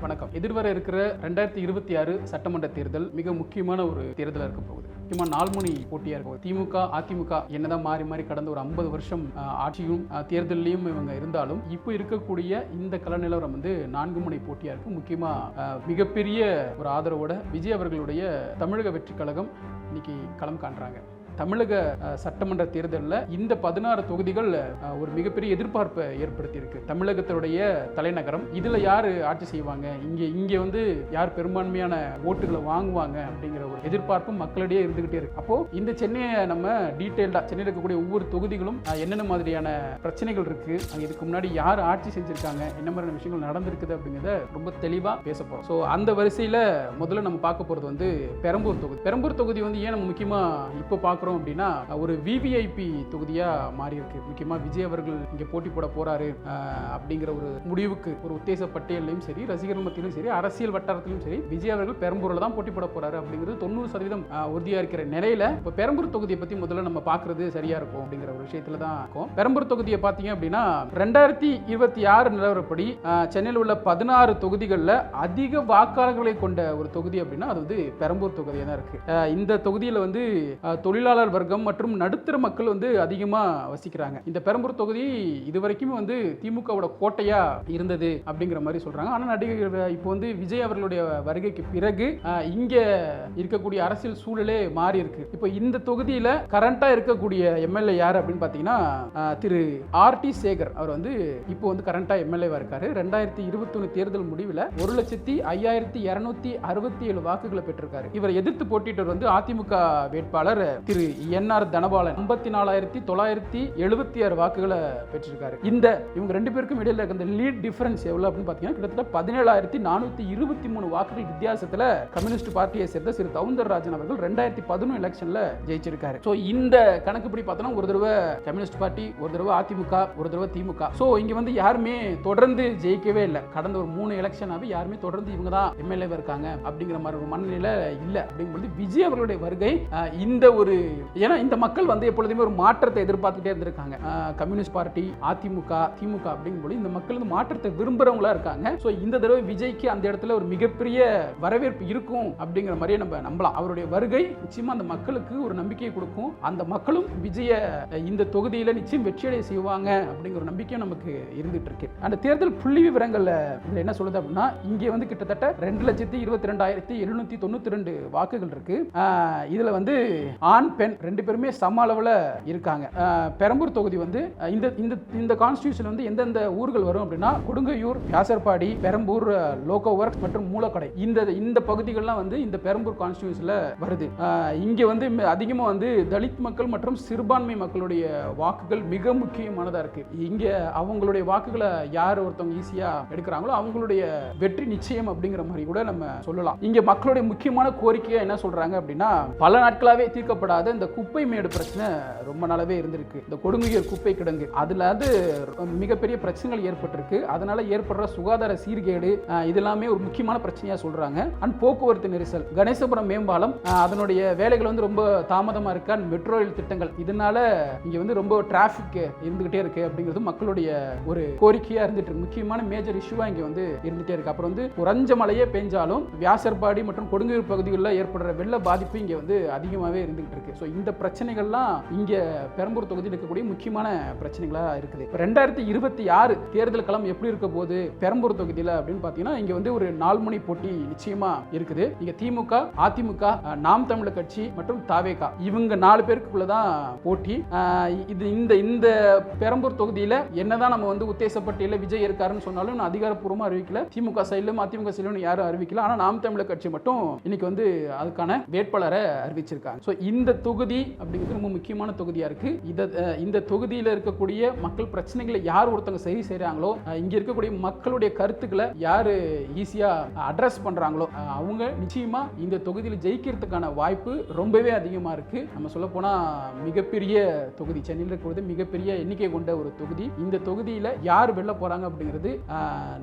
வணக்கம். எதிர்வர இருக்கிற 2026 சட்டமன்ற தேர்தல் மிக முக்கியமான ஒரு தேர்தலாக இருக்க போகுது. முக்கியமாக நால்முனை போட்டியாக இருக்க போகுது. திமுக அதிமுக என்னதான் மாறி மாறி கடந்த ஒரு 50 வருஷம் ஆட்சியும் தேர்தலையும் இவங்க இருந்தாலும் இப்போ இருக்கக்கூடிய இந்த கள நிலவரம் 4 முனை போட்டியாக இருக்கு. முக்கியமாக மிகப்பெரிய ஒரு ஆதரவோட விஜய் அவர்களுடைய தமிழக வெற்றி கழகம் இன்னைக்கு களம் காண்றாங்க. தமிழக சட்டமன்ற தேர்தலில் இந்த 16 தொகுதிகள் ஒரு மிகப்பெரிய எதிர்பார்ப்பை ஏற்படுத்தி இருக்கு. தமிழகத்தினுடைய தலைநகரம், இதுல யாரு ஆட்சி செய்வாங்க, இங்க யார் பெரும்பான்மையான ஓட்டுகளை வாங்குவாங்க அப்படிங்கிற ஒரு எதிர்பார்ப்பும் மக்களிடையே இருந்துகிட்டே இருக்கு. அப்போ இந்த சென்னையை நம்ம டீட்டெயில்டா, சென்னையில் இருக்கக்கூடிய ஒவ்வொரு தொகுதிகளும் என்னென்ன மாதிரியான பிரச்சனைகள் இருக்கு, அங்க இதுக்கு முன்னாடி யார் ஆட்சி செஞ்சிருக்காங்க, என்ன மாதிரியான விஷயங்கள் நடந்திருக்குது அப்படிங்கிறத ரொம்ப தெளிவா பேச போறோம். ஸோ அந்த வரிசையில முதல்ல நம்ம பார்க்க போறது பெரம்பூர் தொகுதி. பெரம்பூர் தொகுதி ஏன் நம்ம முக்கியமா இப்போ பார்க்க அப்படின்னா ஒரு விவிஐபி தொகுதியா மாறி இருக்கு. முக்கியமா விஜய் அவர்கள் இங்க போட்டி போட போறாரு அப்படிங்கிற ஒரு முடிவுக்கு ஒரு உத்தேச பட்டியலையும் சரி, ரசிகர்கள் மத்தியிலும் சரி, அரசியல் வட்டாரத்திலும் சரி, விஜய் அவர்கள் பெரம்பூர்ல தான் போட்டி போட போறாரு அப்படிங்கிறது 90% உறுதியா இருக்கிற நிலையில இப்போ பெரம்பூர் தொகுதியை பத்தி முதல்ல நம்ம பார்க்கறது சரியா இருக்கும் அப்படிங்கிற ஒரு விஷயத்துல தான் இருக்கும். பெரம்பூர் தொகுதியை பார்த்தீங்க அப்படின்னா 2026 நிலவரப்படி சென்னையில் உள்ள 16 தொகுதிகளில் அதிக வாக்காளர்களை கொண்ட ஒரு தொகுதி அப்படின்னா அது பெரம்பூர் தொகுதியாக தான் இருக்கு. இந்த தொகுதியில் தொழிலாளர் வர்க்கம் மற்றும் நடுத்தர மக்கள் அதிகமா வசிக்கிறாங்க. இந்த பெரம்பூர் தொகுதி இதுவரைக்கும் திமுகவோட கோட்டையா இருந்தது அப்படிங்கிற மாதிரி சொல்றாங்க. ஆனா நடிகர் இப்போ விஜய் அவர்களுடைய வருகைக்கு பிறகு இங்க இருக்கக்கூடிய அரசியல் சூழலே மாறி இருக்கு. இப்போ இந்த தொகுதியில கரண்டா இருக்கக்கூடிய எம்எல்ஏ யார் அப்படின்னு பாத்தீங்கன்னா திரு ஆர்டி சேகர். அவர் இப்போ கரண்டா எம்எல்ஏவா இருக்காரு. 2021 தேர்தல் முடிவில் 1,05,267 வாக்குகளை பெற்றிருக்காரு. இவர் எதிர்த்து போட்டியிட்டவர் அதிமுக வேட்பாளர் திரு என்ஆர் தனபாலன் 54,976 வாக்குகளை பெற்றிருக்காரு. இவங்க ரெண்டு பேருக்கும் இடையில இருக்க லீட் டிஃபரன்ஸ் எவ்வளவு அப்படின்னு பாத்தீங்கன்னா கிட்டத்தட்ட 17,423 வாக்குகள் வித்தியாசத்துல கம்யூனிஸ்ட் பார்ட்டியை சேர்ந்த திரு சவுந்தரராஜன் அவர்கள் 2011 எலெக்ஷன்ல ஜெயிச்சிருக்காரு. சோ இந்த கணக்குப்படி பார்த்தோம்னா ஒரு தடவை கம்யூனிஸ்ட் பார்ட்டி, ஒரு தடவை அதிமுக, ஒரு தடவை திமுக. சோ இங்க யாருமே தொடர்ந்து ஜெயிக்கவே இல்லை. கடந்த ஒரு 3 எலெக்ஷனாவே யாருமே தொடர்ந்து இவங்க தான் எம்எல்ஏ இருக்காங்க அப்படிங்கிற மாதிரி ஒரு மனநிலையில இல்ல. அப்படிங்கும்போது விஜய் அவர்களுடைய வருகை இந்த ஒரு, ஏன்னா இந்த மக்கள் எப்பொழுதுமே ஒரு மாற்றத்தை எதிர்பார்த்துட்டே இருந்திருக்காங்க. கம்யூனிஸ்ட் பார்ட்டி, அதிமுக, திமுக அப்படிங்கும்போது இந்த மக்கள் மாற்றத்தை விரும்புறவங்களா இருக்காங்க. சோ இந்த தடவை விஜய்க்கு அந்த இடத்துல ஒரு மிகப்பெரிய வரவேற்பு இருக்கும் அப்படிங்கிற மாதிரியே நம்ம நம்பலாம். அவருடைய வருகை நிச்சயமா அந்த மக்களுக்கு ஒரு நம்பிக்கையை கொடுக்கும். அந்த மக்களும் விஜய இந்த தொகுதியில நிச்சயம் வெற்றியடைய செய்வாங்க அப்படிங்கிற ஒரு நம்பிக்கையும் நமக்கு இருந்துட்டு இருக்கு. அந்த தேர்தல் புள்ளி விவரங்கள்ல என்ன சொல்லுது அப்படின்னா இங்க கிட்டத்தட்ட 2,22,792 வாக்குகள் இருக்கு. இதுல ஆண் பெண் ரெண்டு பேருமே சம அளவுல இருக்காங்க. பெரம்பூர் தொகுதி இந்த கான்ஸ்டிடியூஷன் எந்தெந்த ஊர்கள் வரும் அப்படின்னா கொடுங்கையூர், வியாசர்பாடி, பெரம்பூர், லோகோ ஒர்க் மற்றும் மூலக்கடை. இந்த பகுதிகள்லாம் இந்த பெரம்பூர் கான்ஸ்டிடியூஷன்ல வருது. இங்க அதிகமா தலித் மக்கள் மற்றும் சிறுபான்மை மக்களுடைய வாக்குகள் மிக முக்கியமானதா இருக்கு. இங்க அவங்களுடைய வாக்குகளை யார் ஒருத்தவங்க ஈஸியா எடுக்கிறாங்களோ அவங்களுடைய வெற்றி நிச்சயம் அப்படிங்கிற மாதிரி கூட நம்ம சொல்லலாம். இங்க மக்களுடைய முக்கியமான கோரிக்கையா என்ன சொல்றாங்க அப்படின்னா பல நாட்களாவே தீர்க்கப்படாத இந்த குப்பை மேடு பிரச்சனை ரொம்ப நாளாவே இருந்திருக்கு. இந்த கொடுங்கையூர் குப்பை கிடங்கு அதுல மிகப்பெரிய பிரச்சனைகள் ஏற்பட்டிருக்கு. அதனால ஏற்படுற சுகாதார சீர்கேடு இதெல்லாமே ஒரு முக்கியமான பிரச்சனையா சொல்றாங்க. அண்ட் போக்குவரத்து நெரிசல், கணேசபுரம் மேம்பாலம் அதனுடைய வேலைகள் ரொம்ப தாமதமா இருக்கு. அண்ட் மெட்ரோ ரயில் திட்டங்கள் இதனால இங்க ரொம்ப டிராபிக் இருந்துகிட்டே இருக்கு அப்படிங்கிறது மக்களுடைய ஒரு கோரிக்கையா இருந்துட்டு இருக்கு. முக்கியமான மேஜர் இஷ்யூவா இங்க இருந்துட்டே இருக்கு. அப்புறம் குறைஞ்ச மழையே பெஞ்சாலும் வியாசர்பாடி மற்றும் கொடுங்கையூர் பகுதிகளில் ஏற்படுற வெள்ள பாதிப்பு இங்க அதிகமாகவே இருந்துகிட்டு இருக்கு. ஸோ இந்த பிரச்சனைகள்லாம் இங்க பெரம்பூர் தொகுதியில் இருக்கக்கூடிய முக்கியமான பிரச்சனைகளா இருக்குது. 2026 தேர்தல் களம் எப்படி இருக்க போது பெரம்பூர் தொகுதியில் அப்படின்னு பார்த்தீங்கன்னா இங்க ஒரு 4 முனை போட்டி நிச்சயமா இருக்குது. இங்க திமுக, அதிமுக, நாம் தமிழர் கட்சி மற்றும் தாவேகா இவங்க 4 பேருக்குள்ளதான் போட்டி. இந்த பெரம்பூர் தொகுதியில் என்னதான் நம்ம உத்தேசப்பட்டியல விஜய் இருக்காருன்னு சொன்னாலும் அதிகாரப்பூர்வமா அறிவிக்கல. திமுக சைடிலும் அதிமுக சைடிலும் யாரும் அறிவிக்கல. ஆனா நாம் தமிழர் கட்சி மட்டும் இன்னைக்கு அதுக்கான வேட்பாளரை அறிவிச்சிருக்காங்க. ஸோ இந்த தொகுதி அப்படிங்கிறது ரொம்ப முக்கியமான தொகுதியா இருக்கு. இந்த தொகுதியில் இருக்கக்கூடிய மக்கள் பிரச்சனைகளை யார் ஒருத்தவங்க சரி செய்யறாங்களோ, இங்க இருக்கக்கூடிய மக்களுடைய கருத்துக்களை யாரு ஈஸியா அட்ரஸ் பண்றாங்களோ அவங்க நிச்சயமா இந்த தொகுதியில் ஜெயிக்கிறதுக்கான வாய்ப்பு ரொம்பவே அதிகமா இருக்கு. நம்ம சொல்ல போனா மிகப்பெரிய தொகுதி, சென்னையில் இருக்கிறது மிகப்பெரிய எண்ணிக்கை கொண்ட ஒரு தொகுதி. இந்த தொகுதியில் யார் வெல்ல போறாங்க அப்படிங்கிறது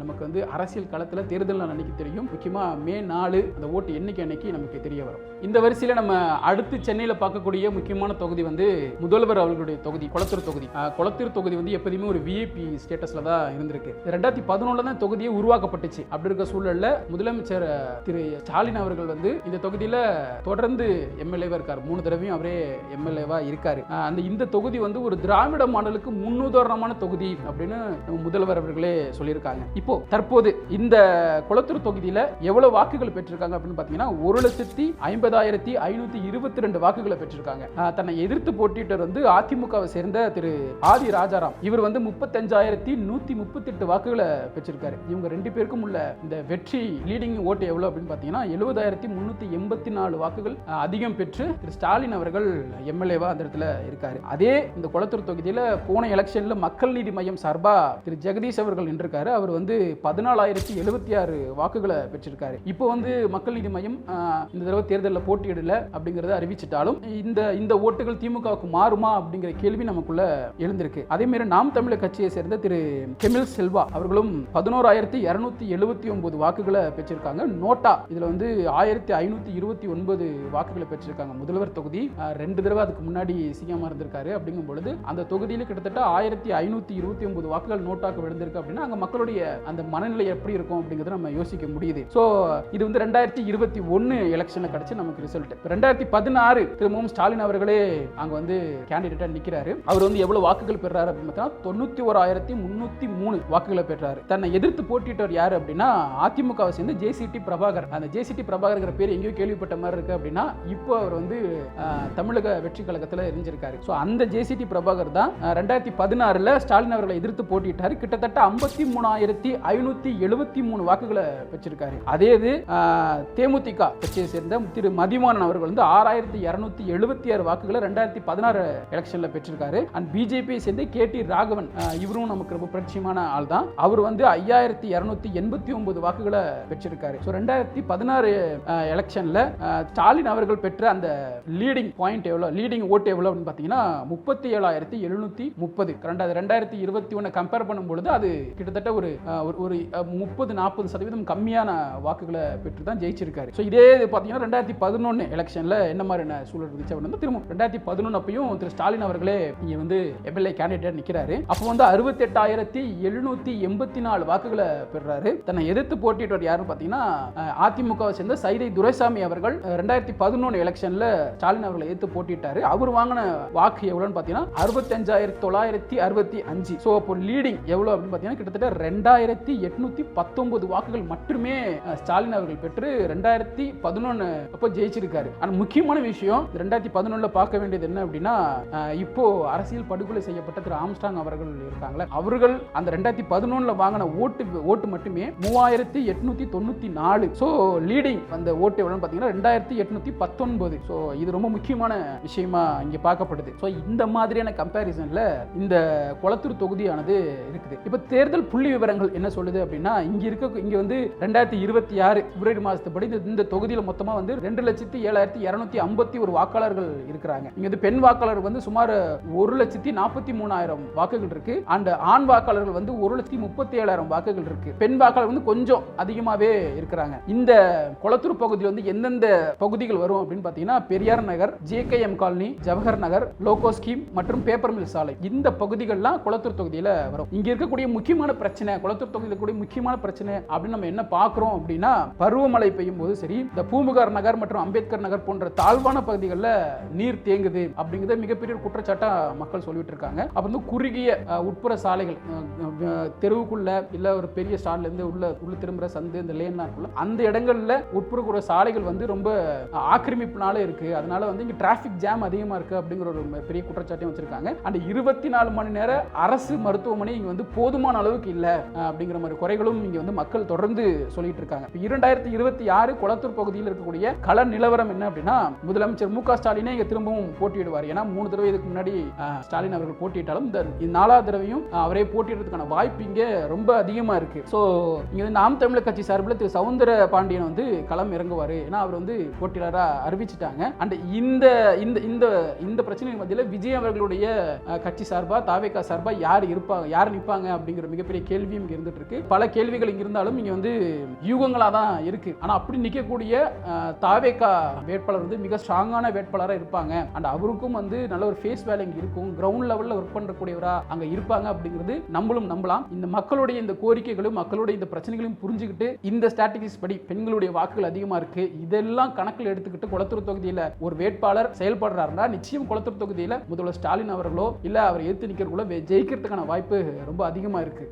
நமக்கு அரசியல் களத்தில் தேர்தல் அன்னைக்கு தெரியும். முக்கியமா மே 4 அந்த ஓட்டு எண்ணிக்கை அன்னைக்கு நமக்கு தெரிய வரும். இந்த வரிசையில் நம்ம அடுத்து சென்னையில் பார்க்க பார்க்கக்கூடிய முக்கியமான தொகுதி வந்து முதல்வர் அவர்களுடைய தொகுதி கொளத்தூர் தொகுதி. கொளத்தூர் தொகுதி வந்து எப்போதுமே ஒரு விஐபி ஸ்டேட்டஸ்ல தான் இருந்திருக்கு. 2011 தான் தொகுதியை உருவாக்கப்பட்டுச்சு. அப்படி இருக்க சூழல்ல முதலமைச்சர் திரு ஸ்டாலின் அவர்கள் வந்து இந்த தொகுதியில தொடர்ந்து எம்எல்ஏவா இருக்காரு. 3 தடவையும் அவரே எம்எல்ஏவா இருக்காரு. இந்த தொகுதி வந்து ஒரு திராவிட மாடலுக்கு முன்னுதாரணமான தொகுதி அப்படின்னு முதல்வர் அவர்களே சொல்லியிருக்காங்க. இப்போ தற்போது இந்த கொளத்தூர் தொகுதியில எவ்வளவு வாக்குகள் பெற்றிருக்காங்க அப்படின்னு பாத்தீங்கன்னா 1,50,522 வாக்குகளை பெற்றிருக்காங்க. தன்னை எதிர்த்து போட்டியிட்டவர் வந்து அதிமுகவை சேர்ந்த திரு ஆதி ராஜாராம். இவர் வந்து 35,138 வாக்குகளை பெற்றிருக்காரு. இவங்க 2 பேருக்கும் உள்ள இந்த வெற்றி லீடிங் ஓட்டு எவ்வளவு அப்படின்னு பாத்தீங்கன்னா 70,384 வாக்குகள் அதிகம் பெற்று திரு ஸ்டாலின் அவர்கள் எம்எல்ஏவா அந்த இடத்துல இருக்காரு. அதே இந்த கொளத்தூர் தொகுதியில போன எலெக்ஷன்ல மக்கள் நீதி மையம் சார்பா திரு ஜெகதீஷ் அவர்கள் நின்றிருக்காரு. அவர் வந்து 14,076 வாக்குகளை பெற்றிருக்காரு. இப்போ வந்து மக்கள் நீதி மையம் இந்த தடவை தேர்தலில் போட்டியிடல அப்படிங்கறத அறிவிச்சிட்டாலும் இந்த ஓட்டுகள் திமுகவுக்கு மாறுமா அப்படிங்கிற கேள்வி நமக்குள்ள எழுந்திருக்கு. அதே மாதிரி நாம் தமிழர் கட்சியை சேர்ந்த திரு கெமில் செல்வா அவர்களும் 11,279 வாக்குகளை பெற்றிருக்காங்க. நோட்டா இதுல வந்து 1,529 வாக்குகளை பெற்றிருக்காங்க. முதல்வர் தொகுதி 2 தடவை அதுக்கு முன்னாடி சிஎம் இருந்திருக்காரு. அப்படிங்கும் பொழுது அந்த தொகுதியில கிட்டத்தட்ட 1,529 வாக்குகள் நோட்டாக்கு விழுந்திருக்கு அப்படின்னா அங்க மக்களுடைய அந்த மனநிலை எப்படி இருக்கும் அப்படிங்கறத நம்ம யோசிக்க முடியுது. சோ இது வந்து 2021 எலெக்ஷன்ல கிடைச்ச நமக்கு ரிசல்ட். 2016 திரும்பவும் ஸ்டாலின் அவர்களே அங்க வந்து கேண்டிடேட்டா நிக்கிறாரு. அவர் வந்து எவ்வளவு வாக்குகள் பெறாரு அப்படின்னு பார்த்தா 91,303 வாக்குகளை பெற்றாரு. தன்னை எதிர்த்து போட்டியிட்டவர் யாரு அப்படின்னா அதிமுகவை சேர்ந்த ஜேசிடி பிரபாகர். அந்த ஜேசிடி பிரபாகர்ங்கிற பேர் எங்கேயோ கேள்விப்பட்ட மாதிரி இருக்கு அப்படின்னா இப்போ அவர் வந்து தமிழக வெற்றி கழகத்தில் இருந்திருக்காரு. ஸோ அந்த ஜேசிடி பிரபாகர் தான் 2016 ஸ்டாலின் அவர்களை எதிர்த்து போட்டியிட்டாரு. கிட்டத்தட்ட 53,573 வாக்குகளை பெற்றிருக்காரு. அதே இது தேமுதிக கட்சியை சேர்ந்த திரு மதிவாணன் அவர்கள் வந்து 6,276 வாக்குகளை 2016 எலெக்ஷன்ல பெற்றிருக்காரு. அண்ட் பிஜேபியை சேர்ந்த கேடி ராகவன் இவரும் நமக்கு ரொம்ப பிரச்சயமான ஆள் தான். அவர் வந்து 5,289 வாக்குகளை பெற்றிருக்காரு. ஸோ 2016 எலெக்ஷன்ல ஸ்டாலின் அவர்கள் பெற்ற அந்த லீடிங் பாயிண்ட் எவ்வளவு, லீடிங் ஓட்டு எவ்வளவு அப்படின்னு பார்த்தீங்கன்னா 37,730. 2021 கம்பேர் பண்ணும்பொழுது அது கிட்டத்தட்ட ஒரு 30-40% கம்மியான வாக்குகளை பெற்று தான் ஜெயிச்சிருக்காரு. ஸோ இதே பார்த்தீங்கன்னா 2011 எலெக்ஷன்ல என்ன மாதிரியான சூழல் இருந்துச்சு அப்படின்னு திரும்ப 2011 அப்பயும் திரு ஸ்டாலின் அவர்களே இங்க வந்து எம்எல்ஏ கேண்டிடேட் நிற்கிறாரு. அப்போ வந்து 68,784 வாக்குகளை பெறாரு. தன்னை எதிர்த்து போட்டியிட்டவர் யாருன்னு பார்த்தீங்கன்னா அதிமுகவை சேர்ந்த சைதை துரைசாமி அவர்கள் 2011 எலெக்ஷன்ல ஸ்டாலின் அவர்களை எதிர்த்து போட்டிட்டாரு. அவர் வாங்கின வாக்கு எவ்வளவுன்னு பார்த்தீங்கன்னா 65,965. ஸோ அப்போ லீடிங் எவ்வளவு அப்படின்னு பார்த்தீங்கன்னா கிட்டத்தட்ட 2,819 வாக்குகள் மட்டுமே ஸ்டாலின் அவர்கள் பெற்று 2011 அப்போ ஜெயிச்சிருக்காரு. ஆனால் முக்கியமான விஷயம் 2011 பார்க்க வேண்டியது என்ன அப்படின்னா இப்போ அரசியல் படுகொலை செய்யப்பட்ட திரு ஆம்ஸ்டாங் அவர்கள் இருக்காங்களே, அவர்கள் அந்த 2011 வாங்கின ஓட்டு மட்டுமே 3,894. ஸோ லீடிங் அந்த ஓட்டு எவ்வளவுன்னு பார்த்தீங்கன்னா 2,819. ஸோ இது ரொம்ப முக்கியமான விஷயமா இங்க பார்க்கப்படுது. ஸோ இந்த மாதிரியான கம்பேரிசன்ல இந்த கொளத்தூர் தொகுதியானது இருக்குது. இப்போ தேர்தல் புள்ளி விவரங்கள் என்ன சொல்லுது அப்படின்னா இங்க வந்து 2026 பிப்ரவரி மாதத்துப்படி இந்த தொகுதியில் மொத்தமா வந்து 2,07,251 வாக்காளர்கள் இருக்கிறாங்க. இங்க வந்து பெண் வாக்காளர் வந்து சுமார் 1,43,000 வாக்குகள் இருக்கு. அண்ட் ஆண் வாக்காளர்கள் வந்து 1,37,000 வாக்குகள் இருக்கு. பெண் வாக்காளர் வந்து கொஞ்சம் அதிகமாவே இருக்கிறாங்க. இந்த கொளத்தூர் பகுதியில் வந்து எந்தெந்த பகுதிகள் வரும் அப்படின்னு பார்த்தீங்கன்னா பெரியார் நகர், ஜேகேஎம் காலனி, ஜவஹர் நகர், லோகோ ஸ்கீம் மற்றும் பேப்பர் மில் சாலை, இந்த பகுதிகள்லாம் கொளத்தூர் தொகுதியில் வரும். இங்க இருக்கக்கூடிய முக்கியமான பிரச்சனை, கொளத்தூர் தொகுதியில் கூடிய முக்கியமான பிரச்சனை அப்படின்னு நம்ம என்ன பார்க்கிறோம் அப்படின்னா பருவமழை பெய்யும் போது சரி, இந்த பூம்புகார் நகர் மற்றும் அம்பேத்கர் நகர் போன்ற தாழ்வான பகுதிகளில் நீர் தேங்குது அப்படிங்கிறத மிகப்பெரிய குற்றச்சாட்டா மக்கள் சொல்லிட்டு இருக்காங்க. அப்ப வந்து குறுகிய உட்புற சாலைகள் தெருவுக்குள்ள இல்ல ஒரு பெரிய ஸ்டாண்ட்ல இருந்து உள்ள திரும்புற சந்து இந்த லேன்லாம் இருக்குல்ல, அந்த இடங்கள்ல உட்புற சாலைகள் வந்து ரொம்ப ஆக்கிரமிப்புனால இருக்கு. அதனால வந்து இங்க டிராபிக் ஜாம் அதிகமா இருக்கு அப்படிங்கிற ஒரு பெரிய குற்றச்சாட்டையும் வச்சிருக்காங்க. அந்த 24 மணி நேர அரசு மருத்துவமனை இங்க வந்து போதுமான அளவுக்கு இல்ல அப்படிங்கிற மாதிரி குறைகளும் இங்க வந்து மக்கள் தொடர்ந்து சொல்லிட்டு இருக்காங்க. 2026 கொளத்தூர் பகுதியில் இருக்கக்கூடிய கள நிலவரம் என்ன அப்படின்னா முதலமைச்சர் மு க ஸ்டாலினே இங்க திரும்பவும் போட்டியிடுவார். ஏன்னா 3 தடவை இதுக்கு முன்னாடி ஸ்டாலின் அவர்கள் போட்டியிட்டாலும் இந்த 4வது தடவையும் அவரே போட்டியிடுறதுக்கான வாய்ப்பு இங்க ரொம்ப அதிகமா இருக்கு. சோ இங்க நாம் தமிழர் கட்சி சார்பில் திரு சவுந்தர பாண்டியன் வந்து களம் இறங்குவாரு. ஏன்னா அவர் வந்து போட்டியாளரா அறிவிச்சிட்டாங்க. அண்ட் இந்த இந்த இந்த இந்த பிரச்சனை மத்தியில் விஜய் அவர்களுடைய கட்சி சார்பா தாவேகா சார்பா யார் நிற்பாங்க அப்படிங்கிற மிகப்பெரிய கேள்வியும் இங்க இருந்துட்டு இருக்கு. பல கேள்விகள் இங்க இருந்தாலும் இங்க வந்து யூகங்களா தான் இருக்கு. ஆனா அப்படி நிற்கக்கூடிய தாவேகா வேட்பாளர் வந்து மிக ஸ்ட்ராங்கான வேட்பாளராக இருப்பாங்க அண்ட் அவருக்கும் வந்து நல்ல ஒரு ஃபேஸ் வேல்யூ இருக்கும், கிரவுண்ட் லெவலில் ஒர்க் பண்ணக்கூடியவரா அங்கே இருப்பாங்க அப்படிங்கிறது நம்மளும் நம்பலாம். இந்த மக்களுடைய இந்த கோரிக்கைகளும் மக்களுடைய இந்த பிரச்சனைகளையும் புரிஞ்சுக்கிட்டு இந்த ஸ்ட்ராட்டஜிஸ் படி பெண்களுடைய வாக்குகள் அதிகமாக இருக்கு, இதெல்லாம் கணக்கில் எடுத்துக்கிட்டு குளத்தூர் தொகுதியில் ஒரு வேட்பாளர் செயல்படுறாருன்னா நிச்சயம் குளத்தூர் தொகுதியில் முதல்வர் ஸ்டாலின் அவர்களோ இல்லை அவர் எதிர்த்து நிற்கிறவங்களோ ஜெயிக்கிறதுக்கான வாய்ப்பு ரொம்ப அதிகமாக இருக்கு.